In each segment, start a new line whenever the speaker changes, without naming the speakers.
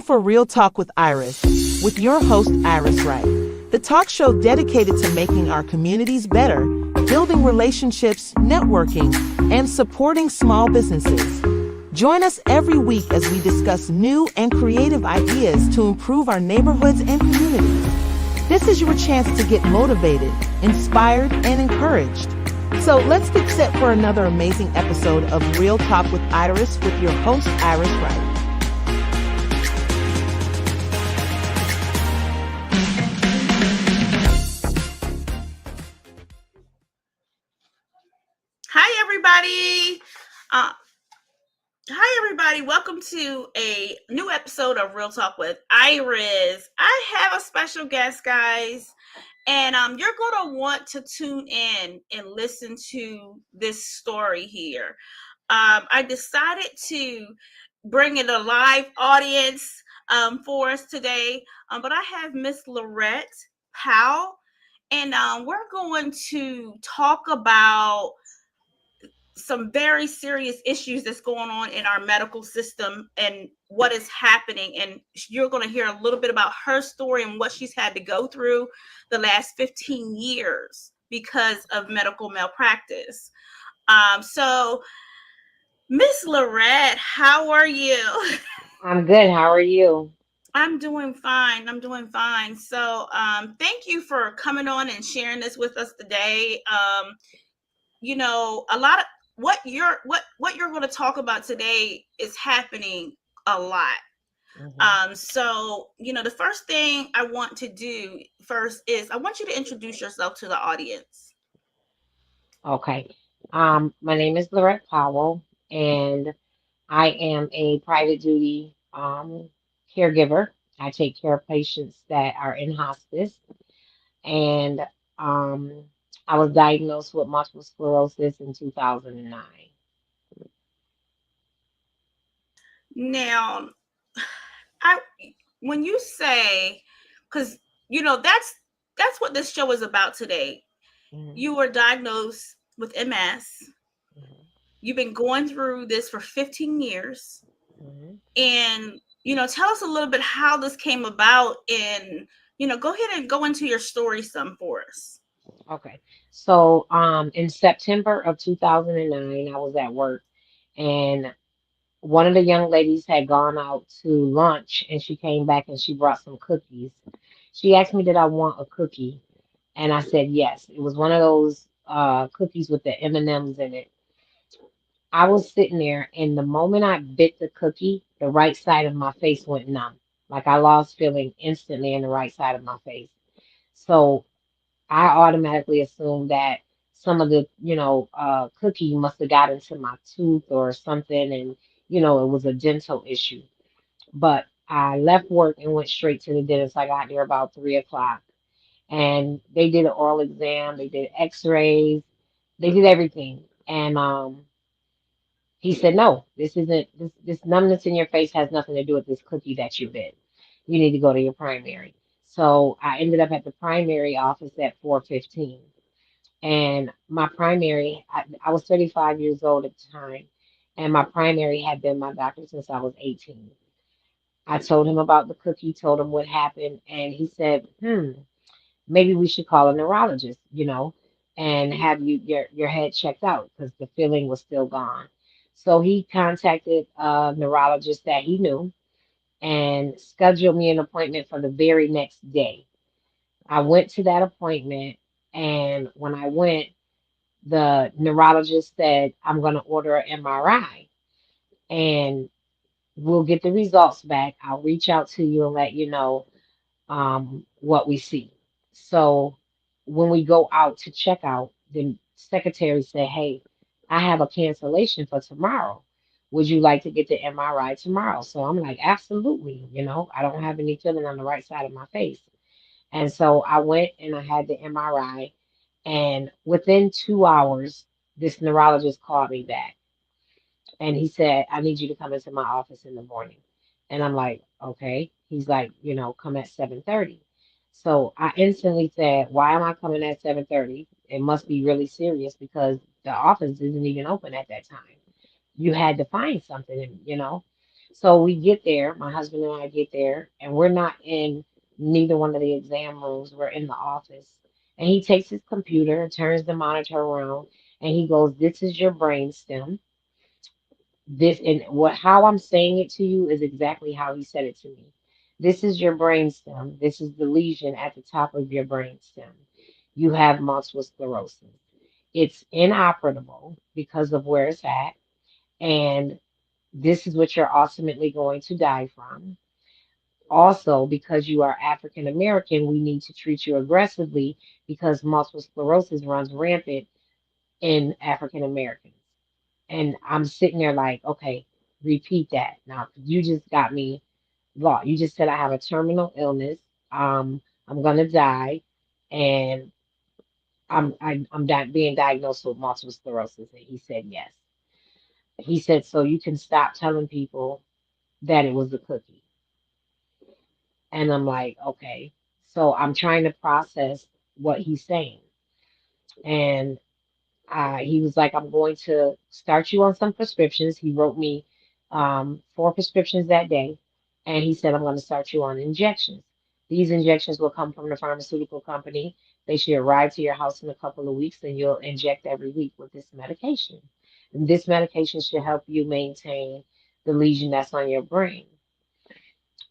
for Real Talk with Iris, with your host, Iris Wright, the talk show dedicated to making our communities better, building relationships, networking, and supporting small businesses. Join us every week as we discuss new and creative ideas to improve our neighborhoods and communities. This is your chance to get motivated, inspired, and encouraged. So let's get set for another amazing episode of Real Talk with Iris with your host, Iris Wright.
Hi, everybody. Uh, Hi, everybody. Welcome to a new episode of Real Talk with Iris. I have a special guest, guys, and you're going to want to tune in and listen to this story here. I decided to bring in a live audience for us today, but I have Miss Lorette Powell, and we're going to talk about some very serious issues that's going on in our medical system and what is happening. And you're going to hear a little bit about her story and what she's had to go through the last 15 years because of medical malpractice. So, Miss Lorette, how are you?
I'm good. How are you?
I'm doing fine. So, thank you for coming on and sharing this with us today. A lot of what you're going to talk about today is happening a lot. So the first thing I want to do first is I want you to introduce yourself to the audience.
Okay. My name is Lorette Powell, and I am a private duty caregiver. I take care of patients that are in hospice, and um, I was diagnosed with multiple sclerosis in 2009.
Now, I when you say, because that's what this show is about today.
Mhm,
You were diagnosed with MS.
mhm,
You've been going through this for 15 years.
mhm.
And tell us a little bit how this came about, and go ahead and go into your story some for us.
Okay. So, in September of 2009, I was at work, and one of the young ladies had gone out to lunch and she came back and she brought some cookies. She asked me, did I want a cookie? And I said yes. It was one of those cookies with the M&Ms in it. I was sitting there, and the moment I bit the cookie, the right side of my face went numb. Like I lost feeling instantly in the right side of my face. So I automatically assumed that some of the, cookie must have got into my tooth or something, and it was a dental issue. But I left work and went straight to the dentist. I got there about 3 o'clock, and they did an oral exam, they did X-rays, they did everything, and he said, "No, this isn't. This numbness in your face has nothing to do with this cookie that you bit. You need to go to your primary." So I ended up at the primary office at 4:15. And my primary, I was 35 years old at the time, and my primary had been my doctor since I was 18. I told him about the cookie, told him what happened, and he said, maybe we should call a neurologist, and have your head checked out because the feeling was still gone. So he contacted a neurologist that he knew and scheduled me an appointment for the very next day. I went to that appointment, and when I went, the neurologist said, I'm going to order an MRI and we'll get the results back. I'll reach out to you and let you know what we see. So when we go out to check out, the secretary said, hey, I have a cancellation for tomorrow. Would you like to get the MRI tomorrow? So I'm like, absolutely. I don't have any feeling on the right side of my face. And so I went and I had the MRI. And within 2 hours, this neurologist called me back and he said, I need you to come into my office in the morning. And I'm like, okay. He's like, come at 7:30. So I instantly said, why am I coming at 7:30? It must be really serious because the office isn't even open at that time. You had to find something, So we get there, my husband and I get there, and we're not in neither one of the exam rooms. We're in the office. And he takes his computer and turns the monitor around and he goes, "This is your brain stem. This and what how I'm saying it to you is exactly how he said it to me. This is your brain stem. This is the lesion at the top of your brain stem. You have multiple sclerosis. It's inoperable because of where it's at, and this is what you're ultimately going to die from. Also, because you are African American, we need to treat you aggressively because multiple sclerosis runs rampant in African Americans." And I'm sitting there like, okay, repeat that. Now, you just got me lost. You just said I have a terminal illness. I'm gonna die, and being diagnosed with multiple sclerosis. And he said yes. He said, so you can stop telling people that it was a cookie. And I'm like, okay. So I'm trying to process what he's saying. And he was like, I'm going to start you on some prescriptions. He wrote me 4 prescriptions that day. And he said, I'm going to start you on injections. These injections will come from the pharmaceutical company. They should arrive to your house in a couple of weeks, and you'll inject every week with this medication. And this medication should help you maintain the lesion that's on your brain.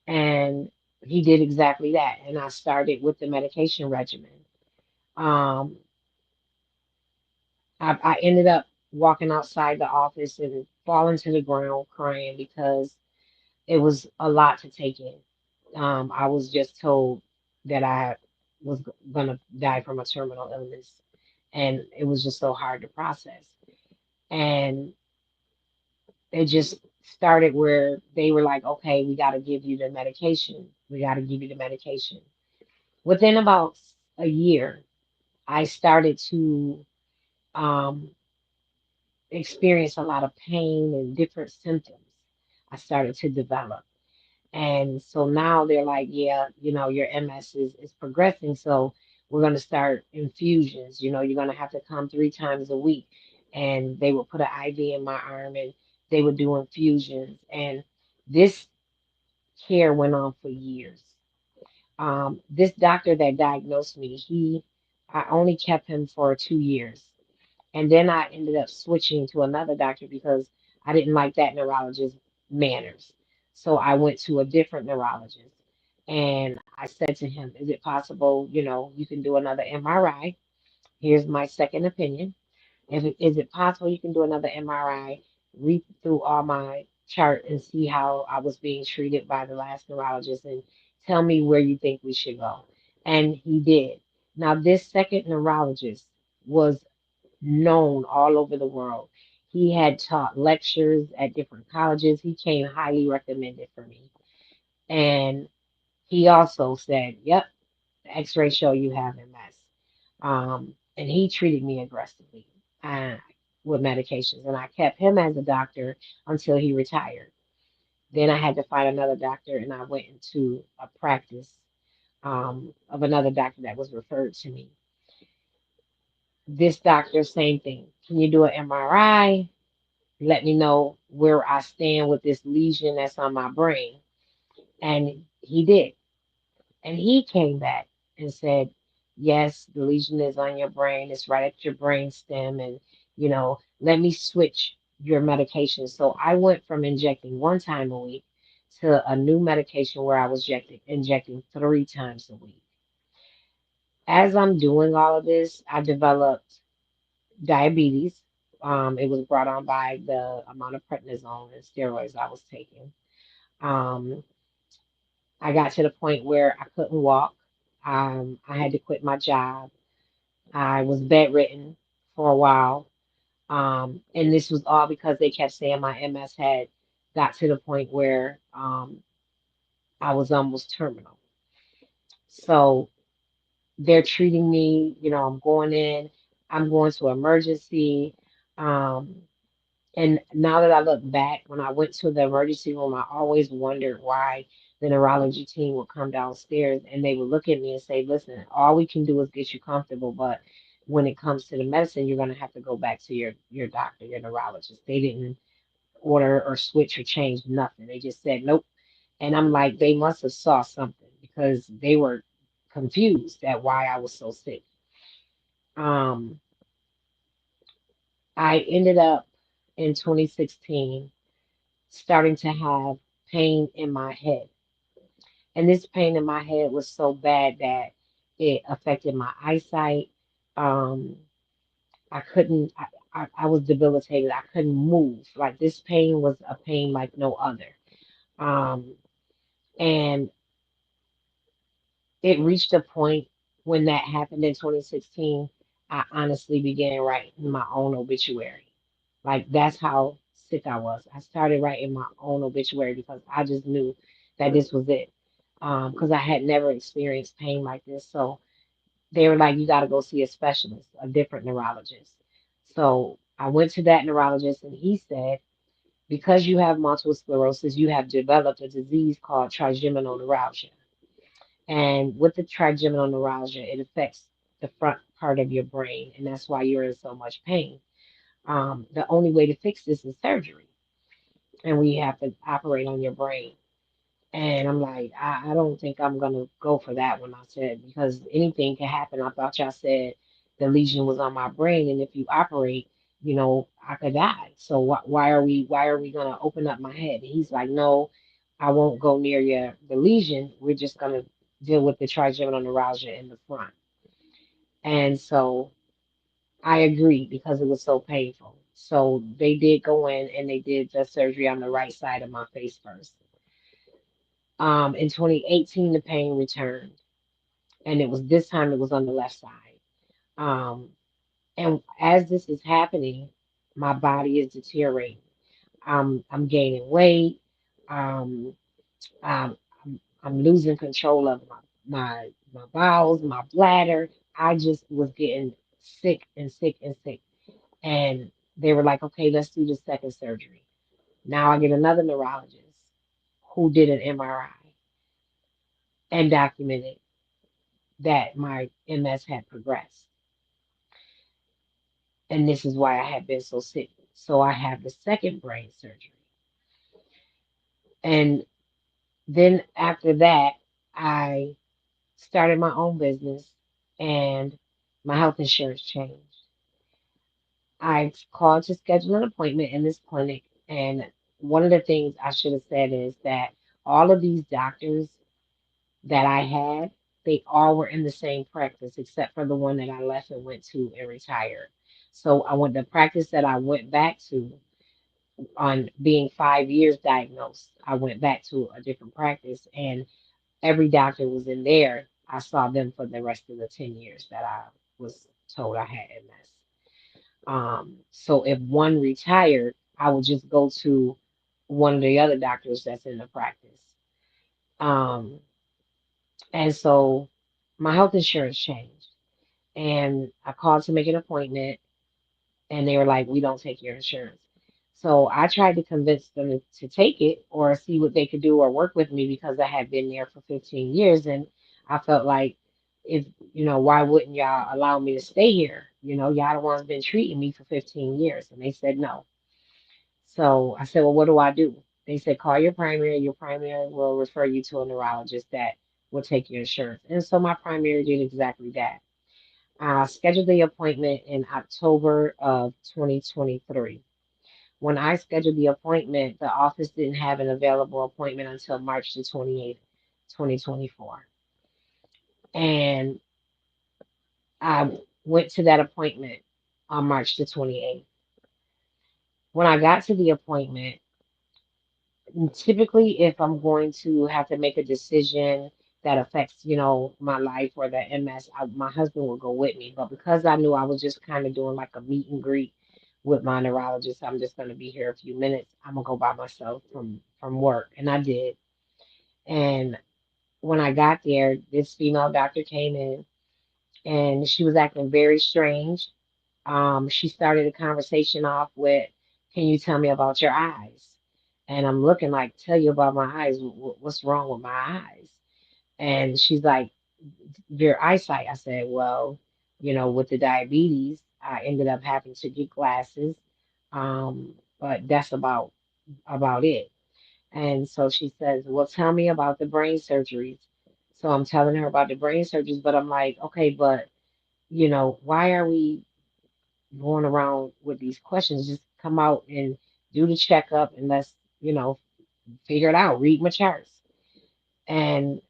And he did exactly that. And I started with the medication regimen. Um, I ended up walking outside the office and falling to the ground crying because it was a lot to take in. I was just told that I was gonna die from a terminal illness, and it was just so hard to process. And it just started where they were like, okay, we got to give you the medication. We got to give you the medication. Within about a year, I started to um, experience a lot of pain and different symptoms I started to develop. And so now they're like, yeah, your MS is progressing. So we're going to start infusions. You're going to have to come 3 times a week. And they would put an IV in my arm and they would do infusions. And this care went on for years. This doctor that diagnosed me, I only kept him for 2 years. And then I ended up switching to another doctor because I didn't like that neurologist's manners. So I went to a different neurologist. And I said to him, is it possible, you can do another MRI? Here's my second opinion. Is it possible you can do another MRI, read through all my chart and see how I was being treated by the last neurologist and tell me where you think we should go? And he did. Now, this second neurologist was known all over the world. He had taught lectures at different colleges. He came highly recommended for me. And he also said, yep, the x-ray show you have MS. And he treated me aggressively uh, with medications. And I kept him as a doctor until he retired. Then I had to find another doctor, and I went into a practice of another doctor that was referred to me. This doctor, same thing. Can you do an MRI? Let me know where I stand with this lesion that's on my brain. And he did. And he came back and said, yes, the lesion is on your brain. It's right at your brain stem. And, let me switch your medication. So I went from injecting 1 time a week to a new medication where I was injecting 3 times a week. As I'm doing all of this, I developed diabetes. It was brought on by the amount of prednisone and steroids I was taking. Um, I got to the point where I couldn't walk. I had to quit my job. I was bedridden for a while. And this was all because they kept saying my MS had got to the point where I was almost terminal. So they're treating me, I'm going in, I'm going to emergency. Um, And now that I look back, when I went to the emergency room, I always wondered why the neurology team would come downstairs and they would look at me and say, listen, all we can do is get you comfortable, but when it comes to the medicine, you're going to have to go back to your doctor, your neurologist. They didn't order or switch or change nothing. They just said nope. And I'm like, they must have saw something because they were confused at why I was so sick. Um, I ended up in 2016 starting to have pain in my head. And this pain in my head was so bad that it affected my eyesight. Um, I couldn't, I was debilitated. I couldn't move. Like this pain was a pain like no other. Um, and it reached a point when that happened in 2016, I honestly began writing my own obituary. Like that's how sick I was. I started writing my own obituary because I just knew that this was it. Because I had never experienced pain like this. So they were like, you got to go see a specialist, a different neurologist. So I went to that neurologist and he said, because you have multiple sclerosis, you have developed a disease called trigeminal neuralgia. And with the trigeminal neuralgia, it affects the front part of your brain, and that's why you're in so much pain. The only way to fix this is surgery, and we have to operate on your brain. And I'm like, I don't think I'm gonna go for that one. I said, because anything can happen. I thought y'all said the lesion was on my brain, and if you operate, I could die. So why are we gonna open up my head? And he's like, no, I won't go near the lesion. We're just gonna deal with the trigeminal neuralgia in the front. And so I agreed because it was so painful. So they did go in and they did the surgery on the right side of my face first. In 2018, the pain returned, and it was this time it was on the left side. Um, and as this is happening, my body is deteriorating. I'm gaining weight. Um, I'm losing control of my bowels, my bladder. I just was getting sick and sick and sick. And they were like, okay, let's do the second surgery. Now I get another neurologist who did an MRI and documented that my MS had progressed. And this is why I had been so sick. So I have the second brain surgery. And then after that, I started my own business and my health insurance changed. I called to schedule an appointment in this clinic. And one of the things I should have said is that all of these doctors that I had, they all were in the same practice except for the one that I left and went to and retired. So I went the practice that I went back to on being 5 years diagnosed. I went back to a different practice and every doctor was in there. I saw them for the rest of the 10 years that I was told I had MS. So if one retired, I would just go to one of the other doctors that's in the practice. Um, and so my health insurance changed. And I called to make an appointment, and they were like, we don't take your insurance. So I tried to convince them to take it or see what they could do or work with me because I had been there for 15 years. And I felt like, if, why wouldn't y'all allow me to stay here? Y'all the ones been treating me for 15 years. And they said no. So I said, well, what do I do? They said, call your primary. Your primary will refer you to a neurologist that will take your insurance. And so my primary did exactly that. I scheduled the appointment in October of 2023. When I scheduled the appointment, the office didn't have an available appointment until March the 28th, 2024. And I went to that appointment on March the 28th. When I got to the appointment, typically, if I'm going to have to make a decision that affects, my life or the MS, my husband will go with me. But because I knew I was just kind of doing like a meet and greet with my neurologist, I'm just going to be here a few minutes. I'm gonna go by myself from work, and I did. And when I got there, this female doctor came in, and she was acting very strange. She started the conversation off with, "Can you tell me about your eyes?" And I'm looking like, "Tell you about my eyes? What's wrong with my eyes?" And she's like, "Your eyesight." I said, "Well, with the diabetes, I ended up having to get glasses. But that's about about it. And so she says, well, tell me about the brain surgeries. So I'm telling her about the brain surgeries, but I'm like, okay, but why are we going around with these questions? Just come out and do the checkup and let's, figure it out, read my charts. And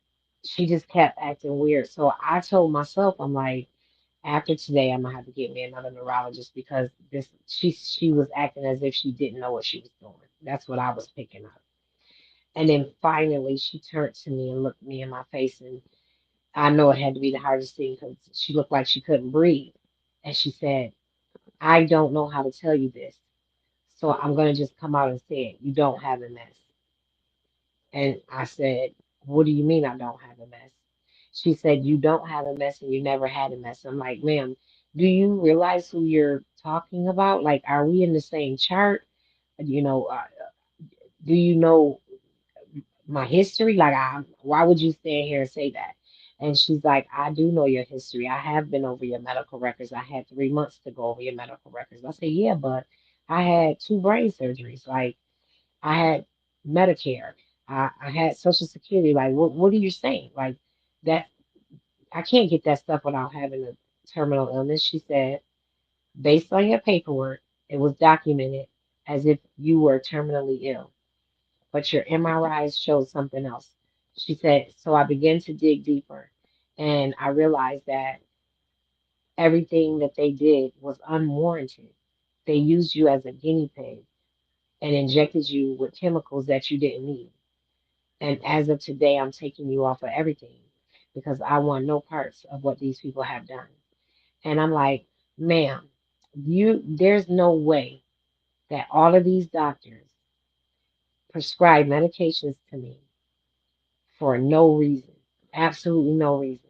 she just kept acting weird. So I told myself, I'm like, after today, I'm gonna have to get me another neurologist because she was acting as if she didn't know what she was doing. That's what I was picking up. And then finally, she turned to me and looked me in my face, and I know it had to be the hardest thing because she looked like she couldn't breathe. And she said, "I don't know how to tell you this, so I'm gonna just come out and say it. You don't have MS." And I said, "What do you mean I don't have MS?" She said, "You don't have MS and you never had MS." I'm like, "Ma'am, do you realize who you're talking about? Like, are we in the same chart? You know, uh, do you know my history? Like, why would you stand here and say that?" And she's like, "I do know your history. I have been over your medical records. I had 3 months to go over your medical records." I said, "Yeah, but I had two brain surgeries. Like, I had Medicare. I had Social Security. Like, what are you saying? Like, that I can't get that stuff without having a terminal illness." She said, "Based on your paperwork, it was documented as if you were terminally ill, but your MRIs showed something else." She said, "So I began to dig deeper and I realized that everything that they did was unwarranted. They used you as a guinea pig and injected you with chemicals that you didn't need. And as of today, I'm taking you off of everything because I want no parts of what these people have done." And I'm like, "Ma'am, there's no way that all of these doctors prescribe medications to me for no reason, absolutely no reason.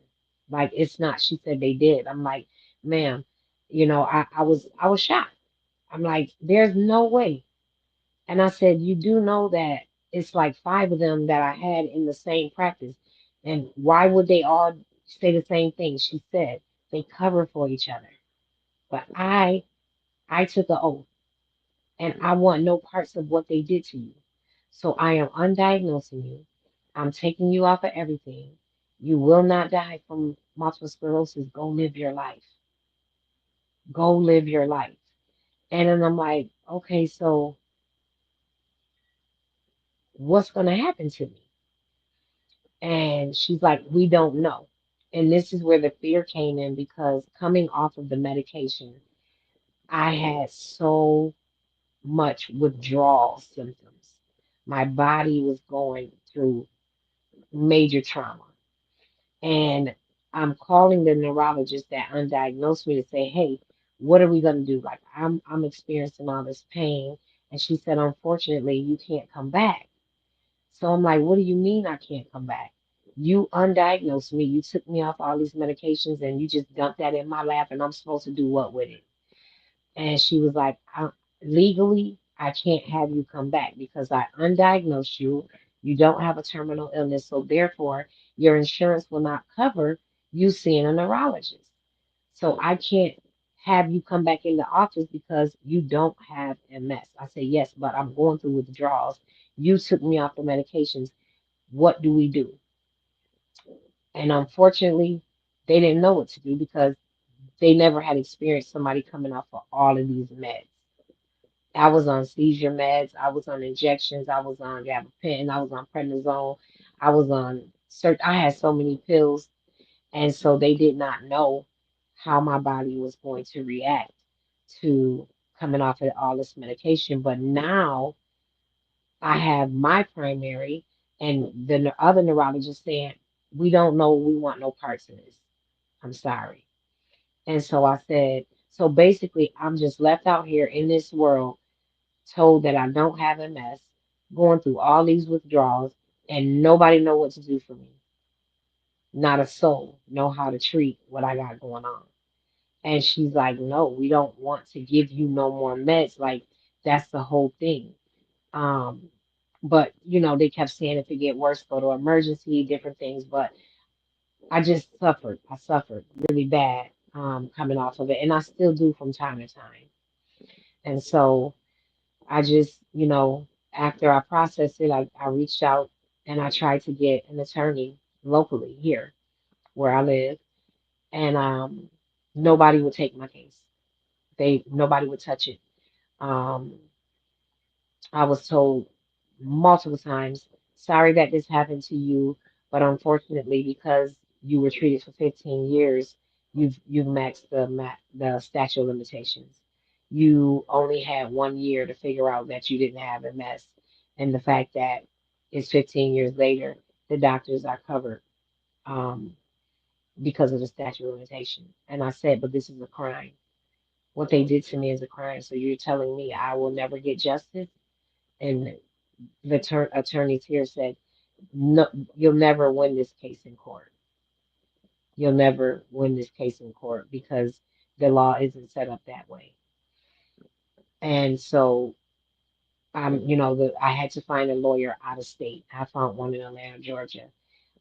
Like, it's not." She said they did. I'm like, "Ma'am, I was shocked. I'm like, there's no way." And I said, "You do know that it's like five of them that I had in the same practice. And why would they all say the same thing?" She said, "They cover for each other. But I took an oath and I want no parts of what they did to you. So I am undiagnosing you. I'm taking you off of everything. You will not die from multiple sclerosis. Go live your life. Go live your life." And then I'm like, "Okay, so what's going to happen to me?" And she's like, "We don't know." And this is where the fear came in because coming off of the medication, I had so much withdrawal symptoms. My body was going through major trauma. And I'm calling the neurologist that undiagnosed me to say, "Hey, what are we going to do? Like, I'm experiencing all this pain." And she said, "Unfortunately, you can't come back." So I'm like, "What do you mean I can't come back? You undiagnosed me. You took me off all these medications and you just dumped that in my lap and I'm supposed to do what with it?" And she was like, Legally, I can't have you come back because I undiagnosed you. You don't have a terminal illness. So therefore, your insurance will not cover you seeing a neurologist. So I can't have you come back in the office because you don't have MS." I say, "Yes, but I'm going through withdrawals. You took me off the medications. What do we do?" And unfortunately, they didn't know what to do because they never had experienced somebody coming off of all of these meds. I was on seizure meds, I was on injections, I was on gabapentin, I was on prednisone, I was on I had so many pills, and so they did not know how my body was going to react to coming off of all this medication. But now I have my primary and the other neurologist saying, "We don't know, we want no parts of this. I'm sorry." And so I said, so basically, I'm just left out here in this world, told that I don't have MS, going through all these withdrawals, and nobody know what to do for me. Not a soul know how to treat what I got going on. And she's like, "No, we don't want to give you no more meds." Like, that's the whole thing. Um, but they kept saying if it get worse, go to emergency, different things. But I just suffered. I suffered really bad coming off of it, and I still do from time to time. And so I just, After I processed it, I reached out and I tried to get an attorney locally here where I live, and nobody would take my case. Nobody would touch it. Um, I was told multiple times, sorry that this happened to you, but unfortunately, because you were treated for 15 years, you've maxed the statute of limitations. You only had 1 year to figure out that you didn't have MS, and the fact that it's 15 years later, the doctors are covered um, because of the statute of limitation. And I said, but this is a crime. What they did to me is a crime. So you're telling me I will never get justice? And the attorneys here said, no, you'll never win this case in court. You'll never win this case in court because the law isn't set up that way. And so I had to find a lawyer out of state. I found one in Atlanta, Georgia,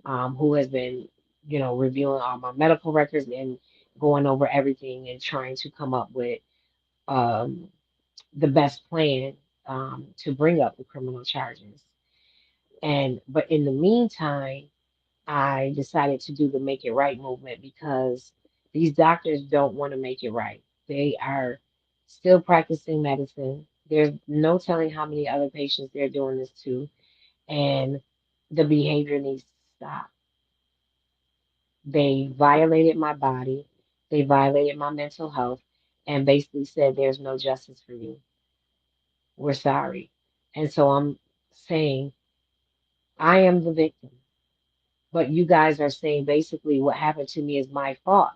who has been, reviewing all my medical records and going over everything and trying to come up with um, the best plan to bring up the criminal charges. But in the meantime, I decided to do the Make It Right movement because these doctors don't want to make it right. They are still practicing medicine. There's no telling how many other patients they're doing this to, and the behavior needs to stop. They violated my body, they violated my mental health, and basically said there's no justice for you. We're sorry. And so I'm saying I am the victim. But you guys are saying basically what happened to me is my fault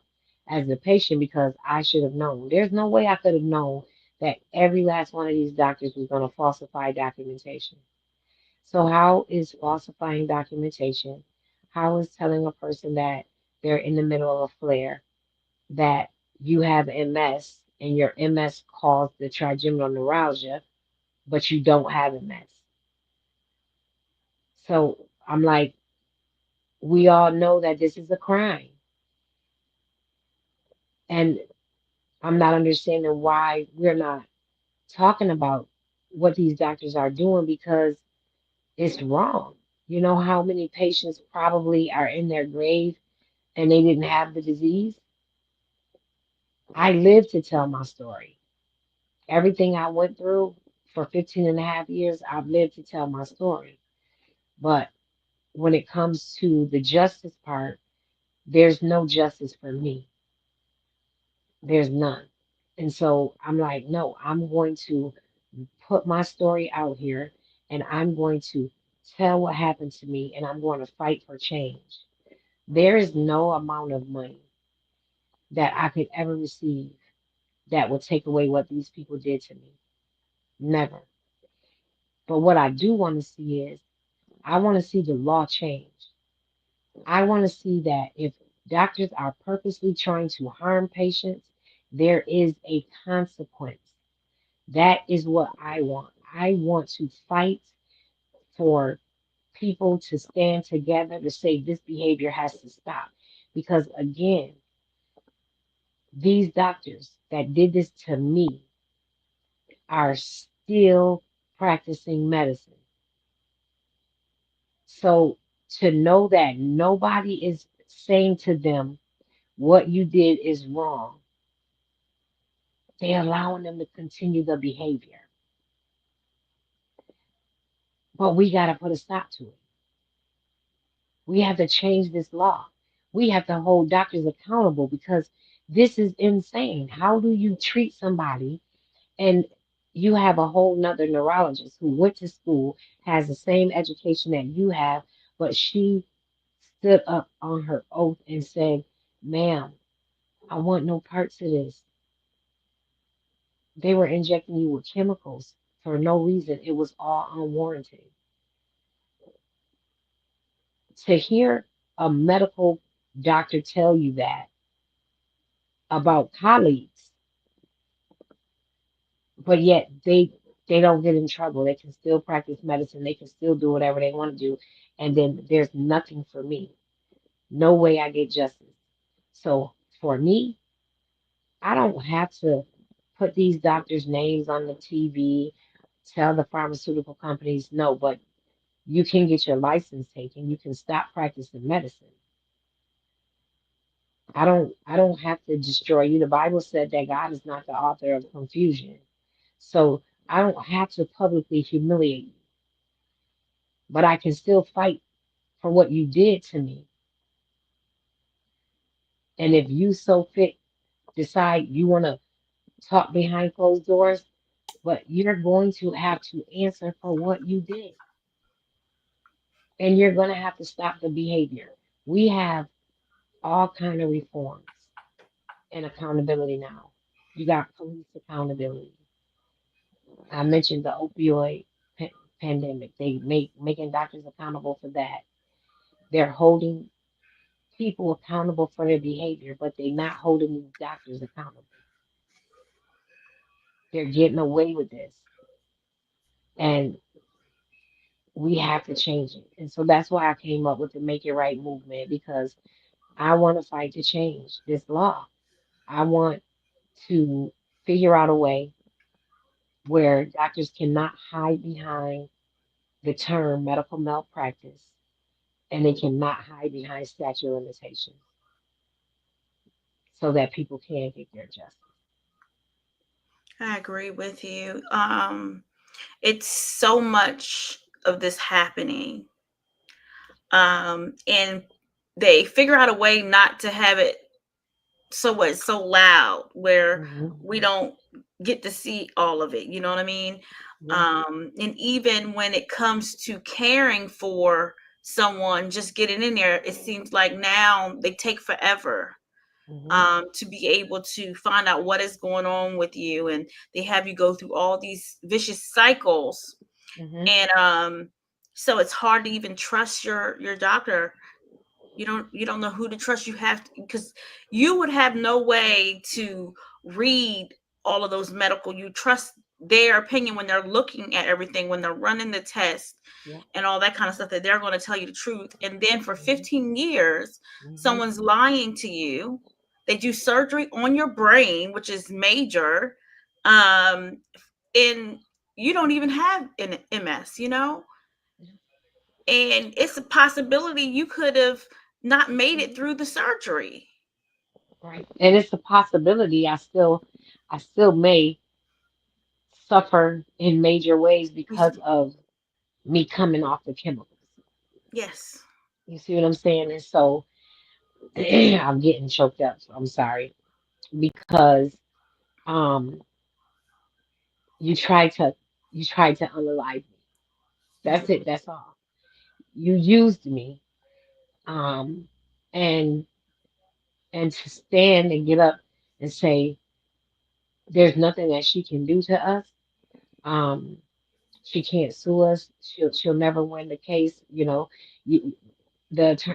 as the patient because I should have known. There's no way I could have known that every last one of these doctors was going to falsify documentation. So, how is falsifying documentation? How is telling a person that they're in the middle of a flare, that you have MS and your MS caused the trigeminal neuralgia, but you don't have MS? So, I'm like, we all know that this is a crime. And I'm not understanding why we're not talking about what these doctors are doing because it's wrong. You know how many patients probably are in their grave and they didn't have the disease? I live to tell my story. Everything I went through for 15 and a half years, I've lived to tell my story. But when it comes to the justice part, there's no justice for me. There's none. And so I'm like, no, I'm going to put my story out here and I'm going to tell what happened to me and I'm going to fight for change. There is no amount of money that I could ever receive that will take away what these people did to me. Never. But what I do want to see is I want to see the law change. I want to see that if doctors are purposely trying to harm patients, there is a consequence. That is what I want. I want to fight for people to stand together to say this behavior has to stop. Because again, these doctors that did this to me are still practicing medicine. So to know that nobody is saying to them what you did is wrong, they're allowing them to continue the behavior. But we got to put a stop to it. We have to change this law. We have to hold doctors accountable because this is insane. How do you treat somebody and you have a whole nother neurologist who went to school, has the same education that you have, but she stood up on her oath and said, ma'am, I want no parts of this. They were injecting you with chemicals for no reason. It was all unwarranted. To hear a medical doctor tell you that about colleagues, but yet they don't get in trouble. They can still practice medicine. They can still do whatever they want to do. And then there's nothing for me. No way I get justice. So for me, I don't have to put these doctors' names on the TV. tell the pharmaceutical companies no, but you can get your license taken. You can stop practicing medicine. I don't have to destroy you. The Bible said that God is not the author of confusion. So I don't have to publicly humiliate you, but I can still fight for what you did to me. And if you so fit decide you want to talk behind closed doors, but you're going to have to answer for what you did. And you're going to have to stop the behavior. We have all kind of reforms and accountability now. You got police accountability. I mentioned the opioid pandemic. They making doctors accountable for that. They're holding people accountable for their behavior, but they're not holding these doctors accountable. They're getting away with this, and we have to change it. And so that's why I came up with the Make It Right movement because I want to fight to change this law. I want to figure out a way where doctors cannot hide behind the term medical malpractice and they cannot hide behind statute of limitations so that people can get their justice.
I agree with you. It's so much of this happening, and they figure out a way not to have it so loud where
Hmm.
we don't get to see all of it. You know what I mean?
Yeah.
And even when it comes to caring for someone, just getting in there, it seems like now they take forever
Hmm.
to be able to find out what is going on with you, and they have you go through all these vicious cycles,
Hmm.
and so it's hard to even trust your doctor. You don't know who to trust. You have to, because you would have no way to read all of those medical. You trust their opinion when they're looking at everything, when they're running the test
Yeah.
and all that kind of stuff, that they're going to tell you the truth. And then for
Hmm.
15 years
Hmm.
someone's lying to you. They do surgery on your brain, which is major, um and you don't even have an MS. And it's a possibility you could have not made it
Hmm.
through the surgery.
Right. And it's a possibility I still may suffer in major ways because of me coming off the chemicals.
Yes.
You see what I'm saying? And so I'm getting choked up, so I'm sorry. Because um you tried to you tried to unalive me. That's
Mhm.
it, that's all. You used me, um, and to stand and get up and say there's nothing that she can do to us. Um, she can't sue us. She'll never win the case. You,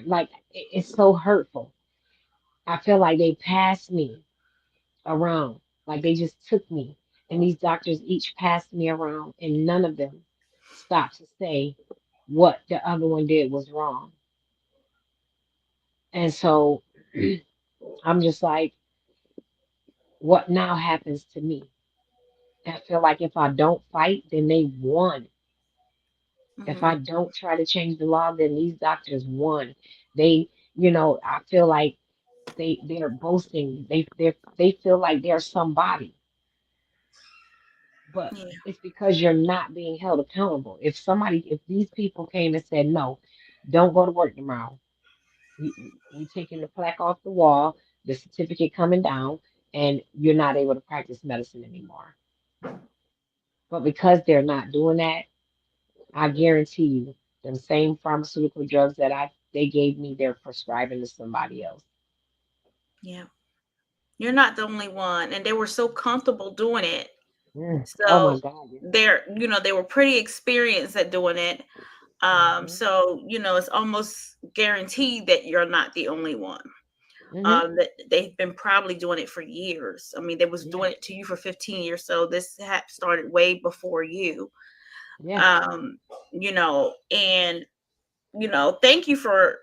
like it's so hurtful. I feel like they passed me around, like they just took me, and these doctors each passed me around, and none of them stopped to say what the other one did was wrong. And so I'm just like, what now happens to me? I feel like if I don't fight, then they won. If
Mhm.
I don't try to change the law, then these doctors won. I feel like they're boasting. They feel like they're somebody, but
Yeah.
it's because you're not being held accountable. If these people came and said, no, don't go to work tomorrow. We taking the plaque off the wall, the certificate coming down, and you're not able to practice medicine anymore. But because they're not doing that, I guarantee you, them same pharmaceutical drugs that I they gave me, they're prescribing to somebody else.
Yeah. You're not the only one, and they were so comfortable doing it.
Mm. Oh my
So
God, yeah.
they were pretty experienced at doing it.
Hmm.
So it's almost guaranteed that you're not the only one.
Hmm.
That they've been probably doing it for years. I mean, they was
Yeah,
doing it to you for 15 years, so this started way before you.
yeah.
Um, and thank you for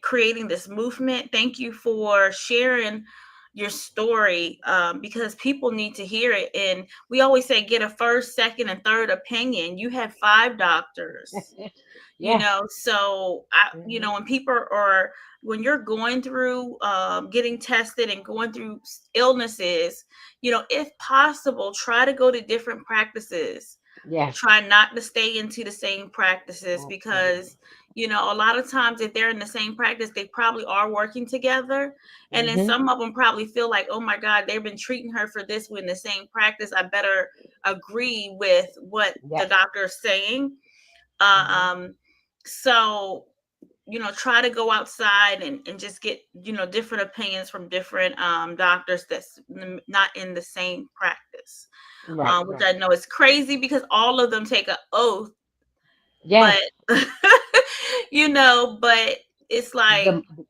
creating this movement. Thank you for sharing, your story, because people need to hear it. And we always say get a first, second, and third opinion. You had five doctors,
Yeah.
so
Hmm.
when people are, when you're going through getting tested and going through illnesses, if possible, try to go to different practices.
Yes.
Try not to stay into the same practices, because
Absolutely.
a lot of times if they're in the same practice, they probably are working together, and then
Hmm.
some of them probably feel like, oh my god, they've been treating her for this in the same practice, I better agree with what the
Yes.
doctor is saying.
Hmm.
um so try to go outside and just get different opinions from different doctors that's not in the same practice,
Right.
which
Right.
I know is crazy because all of them take an oath, but
Yes.
but it's like
The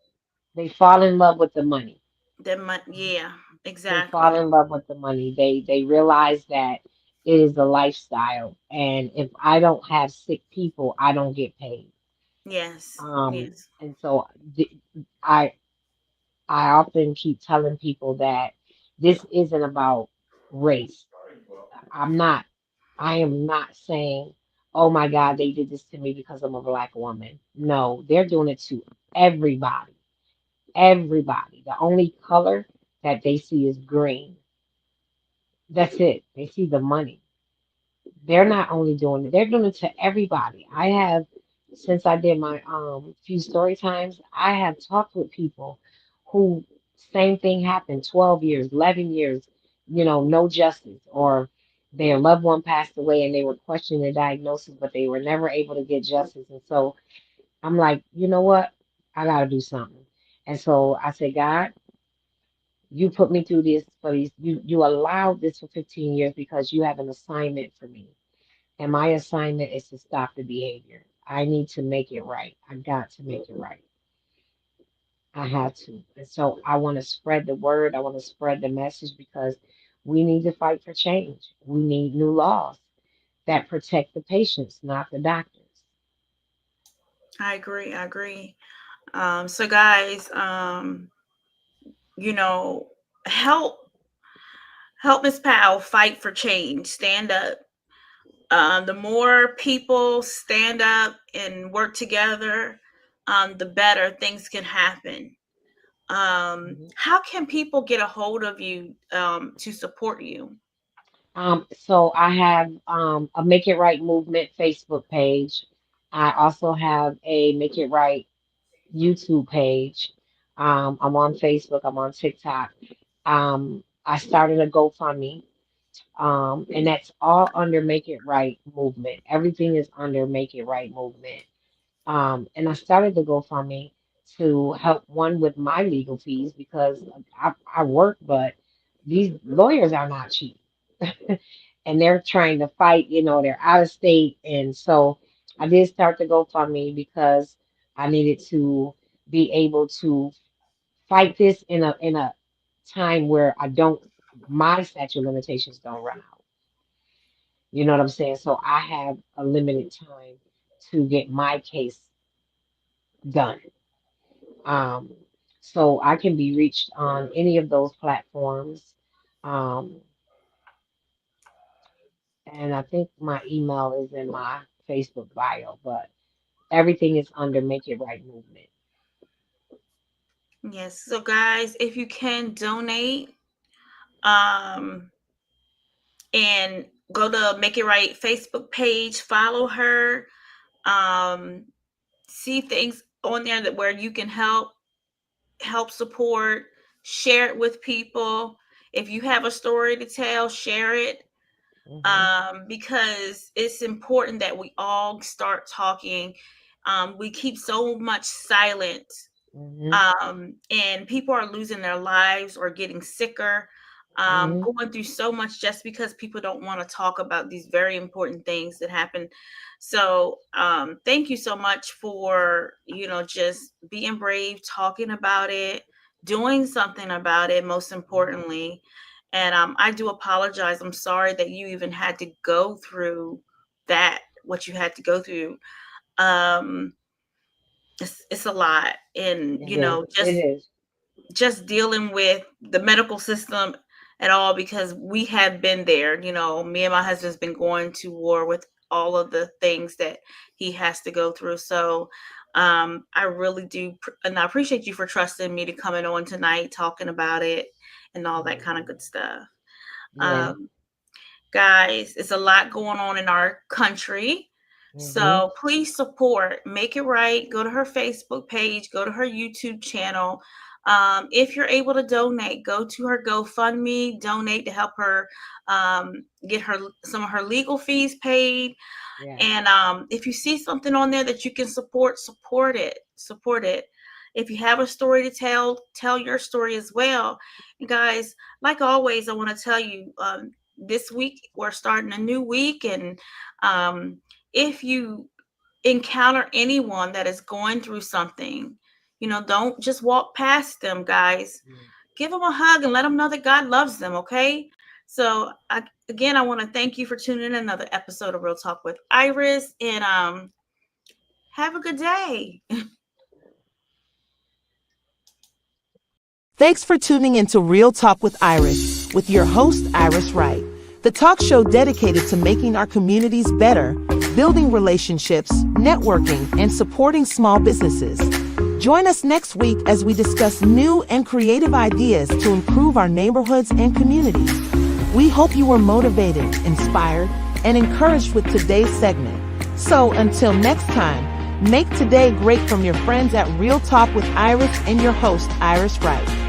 they fall in love with the money.
yeah,
They fall
exactly.
in love with the money. They realize that it is a lifestyle, and if I don't have sick people, I don't get paid.
Yes,
Um,
yes.
and so I I often keep telling people that this isn't about race. I'm not. I am not saying, oh my God, they did this to me because I'm a black woman. No, they're doing it to everybody. Everybody. The only color that they see is green. That's it. They see the money. They're not only doing it, they're doing it to everybody. I have, since I did my few story times, I have talked with people who same thing happened 12 years, 11 years, no justice, or their loved one passed away and they were questioning the diagnosis, but they were never able to get justice. And so I'm like, you know what? I gotta do something. And so I said, God, you put me through this for these, you allowed this for 15 years because you have an assignment for me. And my assignment is to stop the behavior. I need to make it right. I got to make it right. I have to. And so I want to spread the word. I want to spread the message because we need to fight for change. We need new laws that protect the patients, not the doctors.
I agree. So guys, you know help Miss Powell fight for change. Stand up. The more people stand up and work together, the better things can happen.
Mhm.
How can people get a hold of you to support you?
So I have a Make It Right movement Facebook page. I also have a Make It Right YouTube page. I'm on Facebook. I'm on TikTok. I started a GoFundMe, and that's all under Make It Right movement. Everything is under Make It Right movement. And I started the GoFundMe to help one with my legal fees because I work, but these lawyers are not cheap. And they're trying to fight, they're out of state. And so I did start the GoFundMe because I needed to be able to fight this in a time where I don't my statute of limitations don't run out. You know what I'm saying? So I have a limited time to get my case done. Um, so I can be reached on any of those platforms. Um, and I think my email is in my Facebook bio, but everything is under Make It Right movement.
Yes. So guys, if you can donate, um, and go to Make It Right Facebook page, follow her, um, see things on there that where you can help support, share it with people. If you have a story to tell, share it,
Hmm.
because it's important that we all start talking. We keep so much silent,
Hmm.
and people are losing their lives or getting sicker,
Hmm.
going through so much just because people don't want to talk about these very important things that happen. So thank you so much for just being brave, talking about it, doing something about it, most
Hmm.
importantly. And I do apologize. I'm sorry that you even had to go through that, what you had to go through. um it's a lot, and
It is. It is.
just dealing with the medical system at all, because we have been there. You know, me and my husband's been going to war with all of the things that he has to go through. So I really do, and I appreciate you for trusting me to come in on tonight, talking about it and all that kind of good stuff.
Yeah.
Guys, it's a lot going on in our country.
Hmm.
So please support, make it right. Go to her Facebook page, go to her YouTube channel. If you're able to donate, go to her GoFundMe, donate to help her get her some of her legal fees paid.
Yeah.
And if you see something on there that you can support, support it. Support it. If you have a story to tell your story as well. And guys, like always, I want to tell you, this week we're starting a new week, and if you encounter anyone that is going through something, you know, don't just walk past them, guys. Give them a hug and let them know that God loves them, okay? So, again, I want to thank you for tuning in another episode of Real Talk with Iris, and have a good day.
Thanks for tuning into Real Talk with Iris, with your host, Iris Wright, the talk show dedicated to making our communities better, building relationships, networking, and supporting small businesses. Join us next week as we discuss new and creative ideas to improve our neighborhoods and communities. We hope you were motivated, inspired, and encouraged with today's segment. So until next time, make today great from your friends at Real Talk with Iris and your host, Iris Wright.